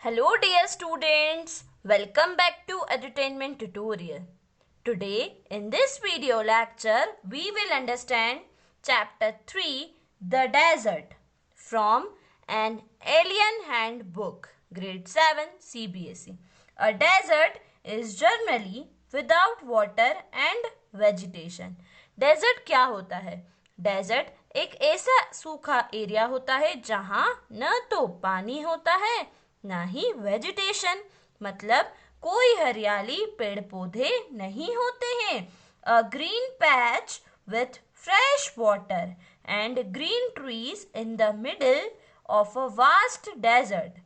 Hello dear students, welcome back to Edutainment Tutorial. Today in this video lecture we will understand chapter 3 The Desert from an Alien Handbook grade 7 CBSE. A desert is generally without water and vegetation. Desert क्या होता है? Desert एक ऐसा सूखा area होता है जहाँ न तो पानी होता है ना ही वेजिटेशन, मतलब कोई हरियाली पेड़ पौधे नहीं होते हैं. A green patch with fresh water and green trees in the middle of a vast desert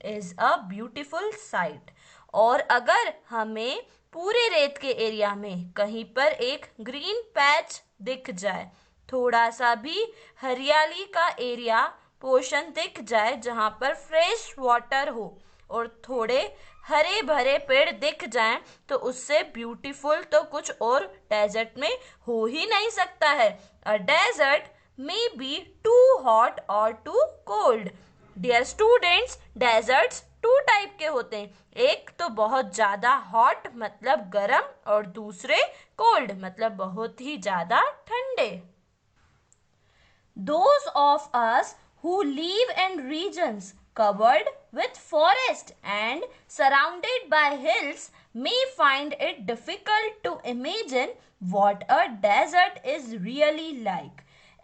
is a beautiful sight. और अगर हमें पूरे रेत के एरिया में कहीं पर एक ग्रीन पैच दिख जाए, थोड़ा सा भी हरियाली का एरिया पोर्शन दिख जाए जहाँ पर फ्रेश वाटर हो और थोड़े हरे भरे पेड़ दिख जाएं, तो उससे ब्यूटीफुल तो कुछ और डेजर्ट में हो ही नहीं सकता है. A desert may be too hot और too cold. Dear students, deserts two type के होते हैं. एक तो बहुत ज़्यादा हॉट मतलब गर्म, और दूसरे कोल्ड मतलब बहुत ही ज़्यादा ठंडे. Those of us who live in regions covered with forest and surrounded by hills may find it difficult to imagine what a desert is really like.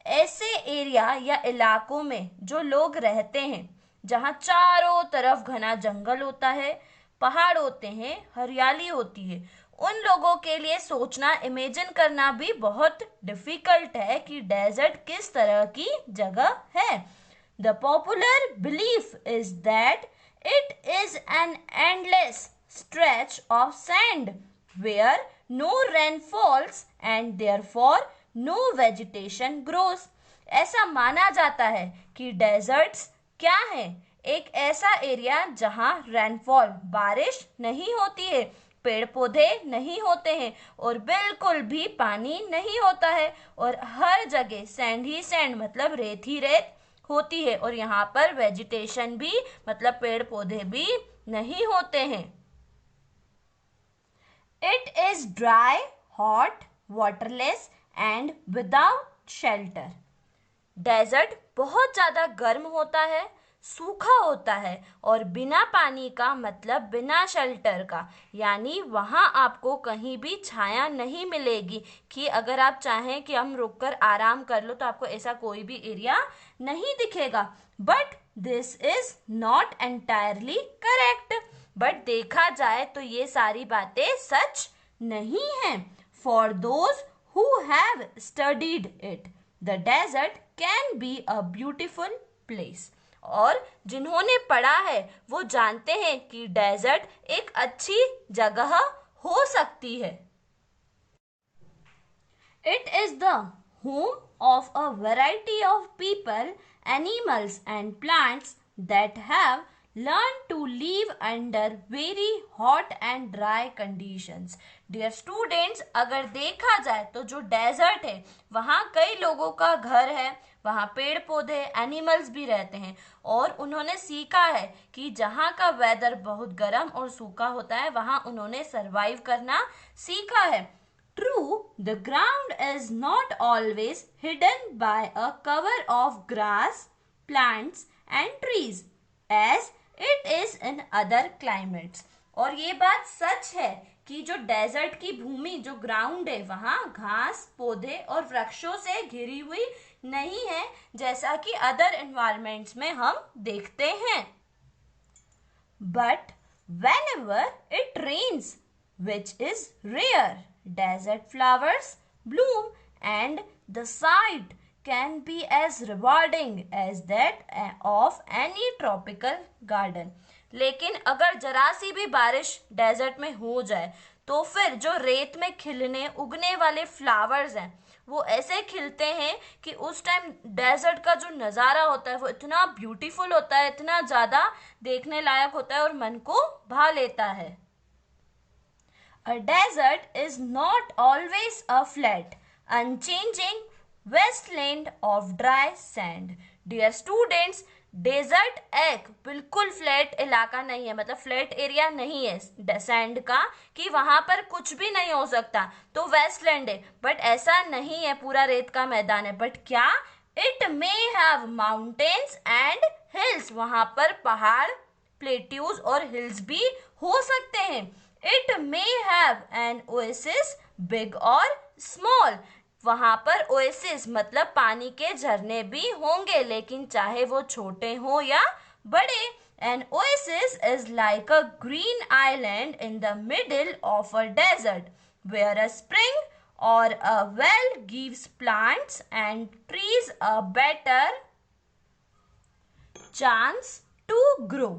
ऐसे एरिया या इलाकों में जो लोग रहते हैं जहाँ चारों तरफ घना जंगल होता है, पहाड़ होते हैं, हरियाली होती है, उन लोगों के लिए सोचना, इमेजिन करना भी बहुत डिफिकल्ट है कि डेजर्ट किस तरह की जगह है. The popular belief is that it is an endless stretch of sand where no rain falls and therefore no vegetation grows. ऐसा माना जाता है कि डेजर्ट्स क्या है? एक ऐसा एरिया जहाँ रेनफॉल बारिश नहीं होती है, पेड़ पौधे नहीं होते हैं और बिल्कुल भी पानी नहीं होता है, और हर जगह सैंड ही सैंड मतलब रेत ही रेत होती है, और यहाँ पर वेजिटेशन भी मतलब पेड़ पौधे भी नहीं होते हैं. It is dry, hot, waterless and without shelter. Desert बहुत ज़्यादा गर्म होता है, सूखा होता है और बिना पानी का मतलब बिना शेल्टर का, यानी वहाँ आपको कहीं भी छाया नहीं मिलेगी कि अगर आप चाहें कि हम रुककर आराम कर लो तो आपको ऐसा कोई भी एरिया नहीं दिखेगा. But this is not entirely correct. But देखा जाए तो ये सारी बातें सच नहीं हैं. For those who have studied it, the desert can be a beautiful place. और जिन्होंने पढ़ा है वो जानते हैं कि डेजर्ट एक अच्छी जगह हो सकती है. It is the home of a variety of people, animals and plants that have learn to live under very hot and dry conditions. Dear students, अगर देखा जाए तो जो डेजर्ट है वहाँ कई लोगों का घर है, वहाँ पेड़ पौधे, एनिमल्स भी रहते हैं, और उन्होंने सीखा है कि जहाँ का वेदर बहुत गर्म और सूखा होता है वहाँ उन्होंने सरवाइव करना सीखा है. True, the ground is not always hidden by a cover of grass, plants and trees as it is in other climates. और ये बात सच है कि जो डेजर्ट की भूमि, जो ग्राउंड है, वहाँ घास, पौधे और वृक्षों से घिरी हुई नहीं है जैसा कि अदर एनवायरमेंट्स में हम देखते हैं. But whenever it rains, which is rare, desert flowers bloom and the sight can be as rewarding as that of any tropical garden. लेकिन अगर जरा सी भी बारिश डेजर्ट में हो जाए तो फिर जो रेत में खिलने उगने वाले फ्लावर्स हैं वो ऐसे खिलते हैं कि उस टाइम डेजर्ट का जो नज़ारा होता है वो इतना ब्यूटीफुल होता है, इतना ज़्यादा देखने लायक होता है और मन को भा लेता है. A desert is not always a flat, unchanging wasteland of dry sand. Dear students, desert एक बिल्कुल फ्लैट इलाका नहीं है, मतलब फ्लैट एरिया नहीं है सैंड का कि वहां पर कुछ भी नहीं हो सकता, तो वेस्टलैंड है। बट ऐसा नहीं है, पूरा रेत का मैदान है। बट क्या, it may have mountains and hills, वहां पर पहाड़, प्लेट्यूज और हिल्स भी हो सकते हैं। It may have an oasis, big और स्मॉल, वहां पर ओएसिस मतलब पानी के झरने भी होंगे, लेकिन चाहे वो छोटे हो या बड़े। An oasis is like a green island in the middle of a desert where a spring or a well gives plants and trees a better chance to grow.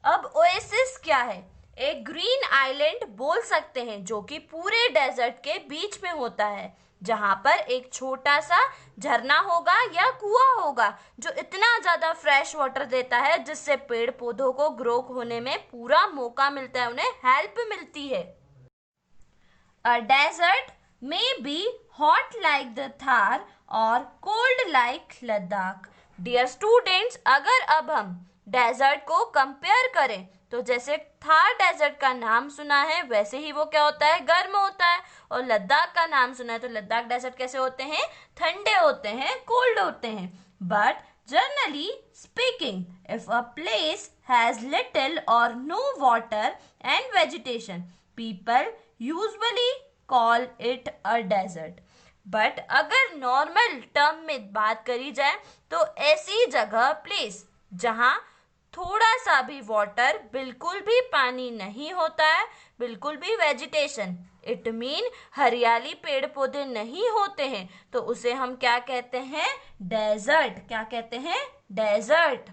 अब ओएसिस क्या है? एक ग्रीन आइलैंड बोल सकते हैं जो कि पूरे डेजर्ट के बीच में होता है, जहां पर एक छोटा सा झरना होगा या कुआं होगा जो इतना ज्यादा फ्रेश वाटर देता है जिससे पेड़ पौधों को ग्रो होने में पूरा मौका मिलता है, उन्हें हेल्प मिलती है। A desert may be hot like the Thar or cold like Ladakh. Dear students, अगर अब हम डेजर्ट को कंपेयर करें तो जैसे थार डेजर्ट का नाम सुना है वैसे ही वो क्या होता है, गर्म होता है। और लद्दाख का नाम सुना है तो लद्दाख डेजर्ट कैसे होते हैं, ठंडे होते हैं, कोल्ड होते हैं। But generally speaking, if a place has little or no water and vegetation, people usually call it a desert. But अगर नॉर्मल टर्म में बात करी जाए तो ऐसी जगह, प्लेस जहां थोड़ा सा भी वाटर, बिल्कुल भी पानी नहीं होता है, बिल्कुल भी वेजिटेशन, इट मीन हरियाली, पेड़ पौधे नहीं होते हैं, तो उसे हम क्या कहते हैं, डेजर्ट। क्या कहते हैं, desert.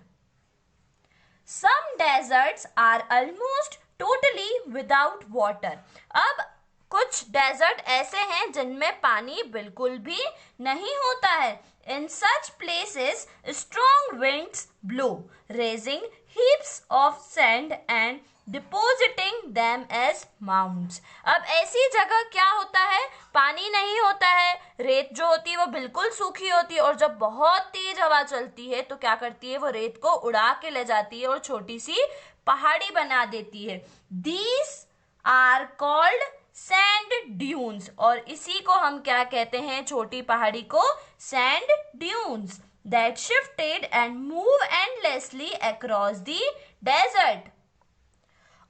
Some deserts are almost totally without water. अब कुछ डेजर्ट ऐसे हैं जिनमें पानी बिल्कुल भी नहीं होता है। In such places strong winds blow, raising heaps of sand and depositing them as mounds. अब ऐसी जगह क्या होता है, पानी नहीं होता है, रेत जो होती है वो बिल्कुल सूखी होती है, और जब बहुत तेज हवा चलती है तो क्या करती है, वो रेत को उड़ा के ले जाती है और छोटी सी पहाड़ी बना देती है। These are called sand dunes, और इसी को हम क्या कहते हैं, छोटी पहाड़ी को sand dunes, that shifted and move endlessly across the desert.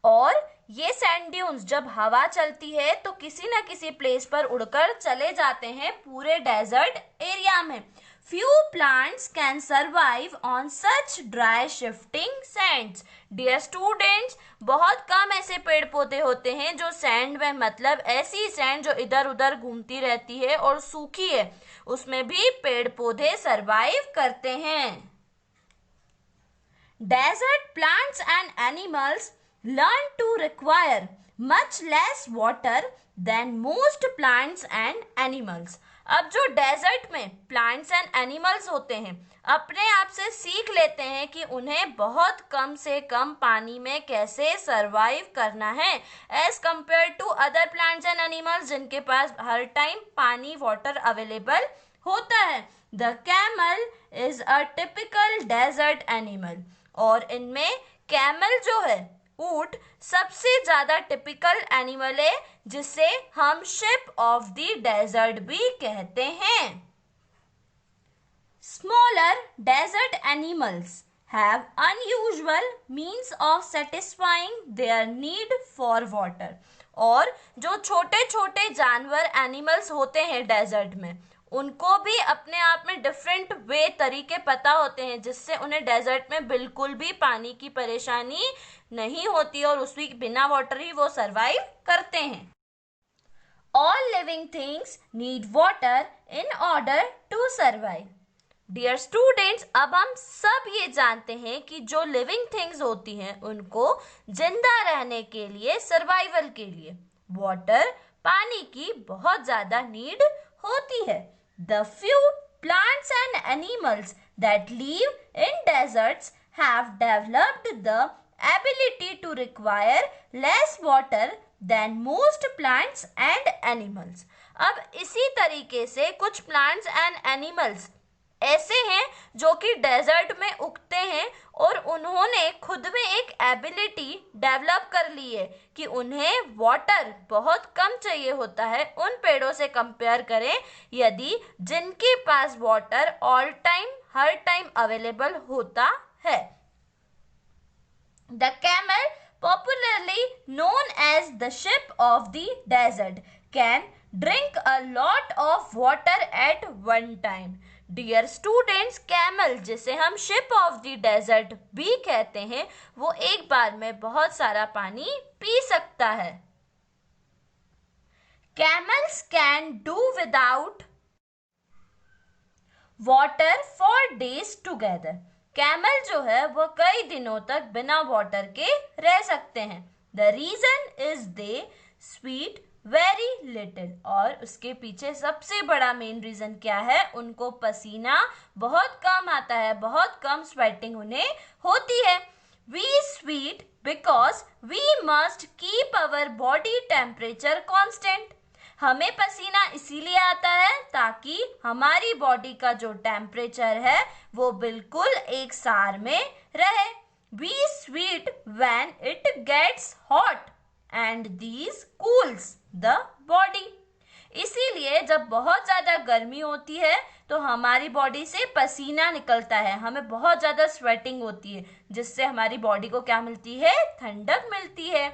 और ये सैंड ड्यून्स जब हवा चलती है तो किसी न किसी प्लेस पर उड़कर चले जाते हैं पूरे डेजर्ट एरिया में। Few plants can survive on such dry shifting sands. Dear students, बहुत कम ऐसे पेड़ पौधे होते हैं जो सैंड में, मतलब ऐसी सैंड जो इधर उधर घूमती रहती है और सूखी है, उसमें भी पेड़ पौधे सरवाइव करते हैं। Desert plants and animals learn to require much less water than most plants and animals. अब जो डेजर्ट में प्लांट्स एंड एनिमल्स होते हैं अपने आप से सीख लेते हैं कि उन्हें बहुत कम से कम पानी में कैसे सरवाइव करना है, as compare to other plants and animals जिनके पास हर टाइम पानी, वाटर अवेलेबल होता है। The camel is a typical desert animal, और इनमें कैमल जो है, ऊंट, सबसे ज्यादा टिपिकल एनिमल है जिसे हम शिप ऑफ द डेजर्ट भी कहते हैं। Smaller desert animals have unusual means of satisfying their need for water, और जो छोटे छोटे जानवर, एनिमल्स होते हैं डेजर्ट में, उनको भी अपने आप में डिफरेंट वे, तरीके पता होते हैं जिससे उन्हें डेजर्ट में बिल्कुल भी पानी की परेशानी नहीं होती और उसी बिना वाटर ही वो सरवाइव करते हैं। All living things need water in order to survive. Dear students, अब हम सब ये जानते हैं कि जो लिविंग थिंग्स होती हैं उनको जिंदा रहने के लिए, सर्वाइवल के लिए वाटर, पानी की बहुत ज्यादा नीड होती है। The few plants and animals that live in deserts have developed the ability to require less water than most plants and animals. अब इसी तरीके से कुछ plants and animals ऐसे हैं जो कि डेजर्ट में उगते हैं और उन्होंने खुद में एक एबिलिटी डेवलप कर ली है कि उन्हें वाटर बहुत कम चाहिए होता है उन पेड़ों से कंपेयर करें यदि जिनके पास वाटर ऑल टाइम हर टाइम अवेलेबल होता है। The camel, popularly known as the ship of the desert, can drink a lot of water at one time. Dear students, camel जिसे हम ship of the desert भी कहते हैं वो एक बार में बहुत सारा पानी पी सकता है। Camels can do without water for days together. Camel जो है वो कई दिनों तक बिना वाटर के रह सकते हैं। The reason is they sweat very little, और उसके पीछे सबसे बड़ा मेन रीजन क्या है, उनको पसीना बहुत कम आता है, बहुत कम स्वेटिंग उन्हें होती है। We sweat because we must keep our body temperature constant. हमें पसीना इसीलिए आता है ताकि हमारी बॉडी का जो टेम्परेचर है वो बिल्कुल एक सार में रहे। We sweat when it gets hot and these cools the body. इसीलिए जब बहुत ज्यादा गर्मी होती है तो हमारी बॉडी से पसीना निकलता है, हमें बहुत ज्यादा स्वेटिंग होती है जिससे हमारी बॉडी को क्या मिलती है, ठंडक मिलती है।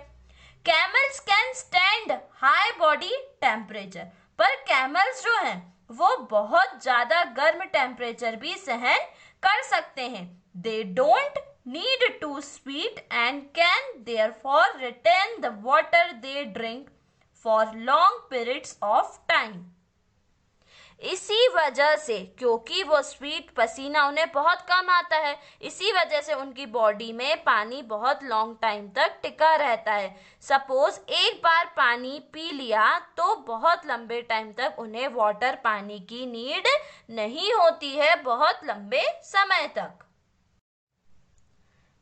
Camels can stand high body temperature, पर कैमल्स जो हैं वो बहुत ज्यादा गर्म टेम्परेचर भी सहन कर सकते हैं। They don't need to sweat and can therefore retain the water they drink for long periods of time. इसी वजह से, क्योंकि वो स्वीट पसीना उन्हें बहुत कम आता है, इसी वजह से उनकी बॉडी में पानी बहुत लॉन्ग टाइम तक टिका रहता है। सपोज एक बार पानी पी लिया तो बहुत लंबे टाइम तक उन्हें वाटर पानी की नीड नहीं होती है, बहुत लंबे समय तक।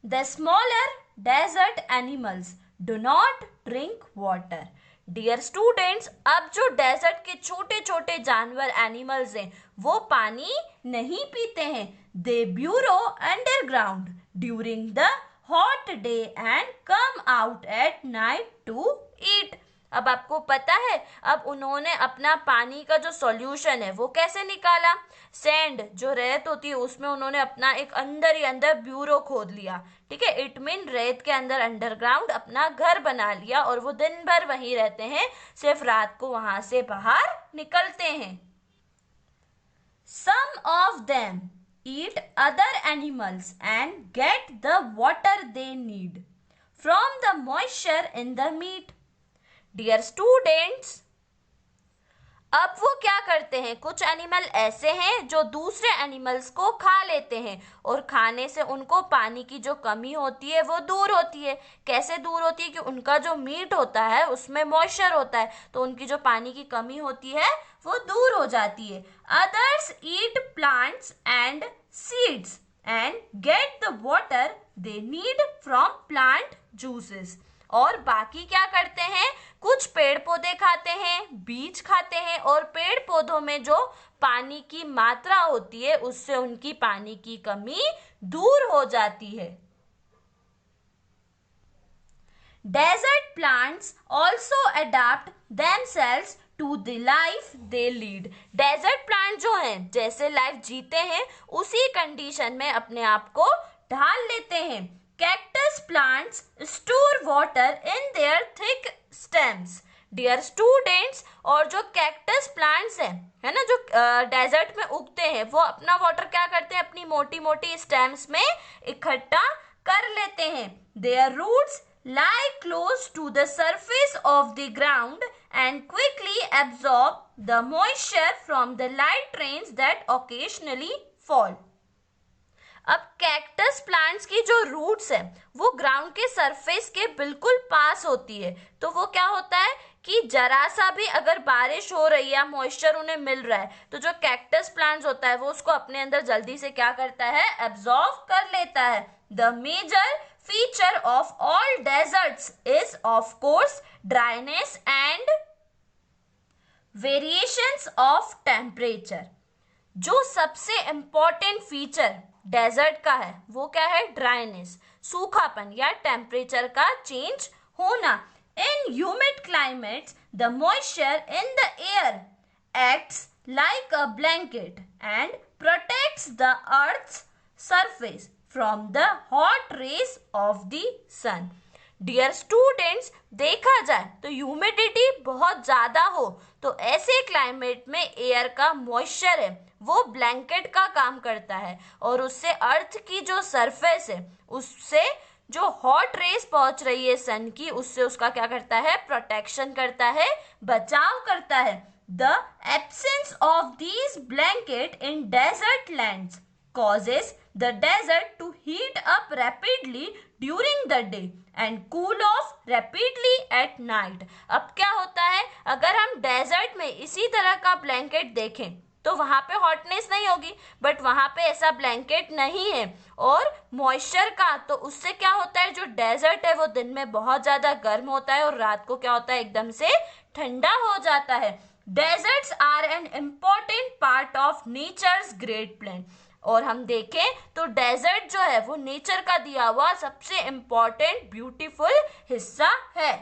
The smaller desert animals do not drink water. Dear students, अब जो डेजर्ट के छोटे छोटे जानवर एनिमल्स हैं वो पानी नहीं पीते हैं। They burrow underground during the hot day and come out at night to eat. अब आपको पता है अब उन्होंने अपना पानी का जो सॉल्यूशन है वो कैसे निकाला। सैंड जो रेत होती है उसमें उन्होंने अपना एक अंदर ही अंदर ब्यूरो खोद लिया, ठीक है, इट मीन रेत के अंदर अंडरग्राउंड अपना घर बना लिया और वो दिन भर वहीं रहते हैं, सिर्फ रात को वहां से बाहर निकलते हैं। Some of them eat other animals and get the water they need from the moisture in the meat. Dear students, अब वो क्या करते हैं, कुछ एनिमल ऐसे हैं जो दूसरे एनिमल्स को खा लेते हैं और खाने से उनको पानी की जो कमी होती है वो दूर होती है। कैसे दूर होती है कि उनका जो मीट होता है उसमें मॉइस्चर होता है तो उनकी जो पानी की कमी होती है वो दूर हो जाती है। Others eat plants and seeds and get the water they need from plant juices. और बाकी क्या करते हैं, कुछ पेड़ पौधे खाते हैं, बीज खाते हैं और पेड़ पौधों में जो पानी की मात्रा होती है उससे उनकी पानी की कमी दूर हो जाती है। Desert plants also adopt themselves to the life they lead. Desert plant जो हैं जैसे लाइफ जीते हैं उसी कंडीशन में अपने आप को ढाल लेते हैं। Cactus plants store water in their thick stems. Dear students, और जो कैक्टस प्लांट्स हैं है ना जो डेजर्ट में उगते हैं वो अपना वाटर क्या करते हैं, अपनी मोटी मोटी स्टेम्स में इकट्ठा कर लेते हैं। Their roots lie close to the surface of the ground and quickly absorb the moisture from the light rains that occasionally fall. अब कैक्टस प्लांट्स की जो रूट्स है वो ग्राउंड के सरफेस के बिल्कुल पास होती है, तो वो क्या होता है कि जरा सा भी अगर बारिश हो रही है, मॉइस्चर उन्हें मिल रहा है, तो जो कैक्टस प्लांट्स होता है वो उसको अपने अंदर जल्दी से क्या करता है, एब्जॉर्ब कर लेता है। The major feature of all deserts is of course dryness and variations of temperature. जो सबसे इंपॉर्टेंट फीचर डेजर्ट का है वो क्या है? ड्राइनेस, सूखापन या टेम्परेचर का चेंज होना। इन humid climates the moisture in the air acts like a blanket and protects the earth's surface from the hot rays of the sun. Dear students, देखा जाए तो ह्यूमिडिटी बहुत ज़्यादा हो तो ऐसे क्लाइमेट में एयर का मॉइस्चर है वो ब्लैंकेट का काम करता है और उससे अर्थ की जो सरफेस है उससे जो हॉट रेस पहुंच रही है सन की उससे उसका क्या करता है? प्रोटेक्शन करता है, बचाव करता है। The absence of these blanket in desert lands causes the desert to heat up rapidly during the day and cool off rapidly at night. अब क्या होता है, अगर हम डेजर्ट में इसी तरह का ब्लैंकेट देखें तो वहां पे हॉटनेस नहीं होगी, बट वहां पे ऐसा ब्लैंकेट नहीं है और मॉइस्चर का, तो उससे क्या होता है, जो डेजर्ट है वो दिन में बहुत ज्यादा गर्म होता है और रात को क्या होता है, एकदम से ठंडा हो जाता है। Deserts are an important part of nature's great plain. और हम देखें तो डेजर्ट जो है वो नेचर का दिया हुआ सबसे इंपॉर्टेंट ब्यूटीफुल हिस्सा है।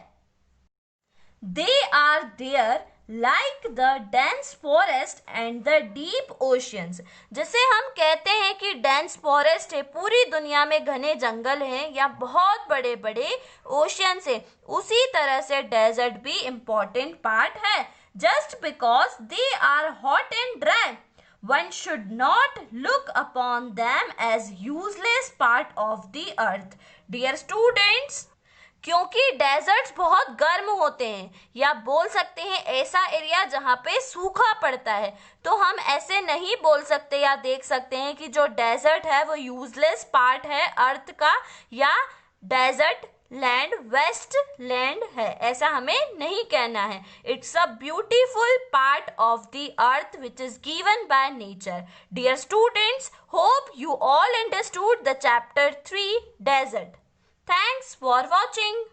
They are there like the dense forest and the deep oceans. जैसे हम कहते हैं कि डेंस फॉरेस्ट है, पूरी दुनिया में घने जंगल हैं या बहुत बड़े बड़े ओशियंस है, उसी तरह से डेजर्ट भी इंपॉर्टेंट पार्ट है। Just because they are hot and dry, one should not look upon them as useless part of the earth. Dear students, क्योंकि डेजर्ट्स बहुत गर्म होते हैं या बोल सकते हैं ऐसा एरिया जहाँ पे सूखा पड़ता है, तो हम ऐसे नहीं बोल सकते या देख सकते हैं कि जो डेजर्ट है वो यूजलेस पार्ट है अर्थ का या डेजर्ट लैंड वेस्ट लैंड है, ऐसा हमें नहीं कहना है। It's a beautiful part of the earth which is given by nature. Dear students, hope you all understood the chapter 3 desert. Thanks for watching.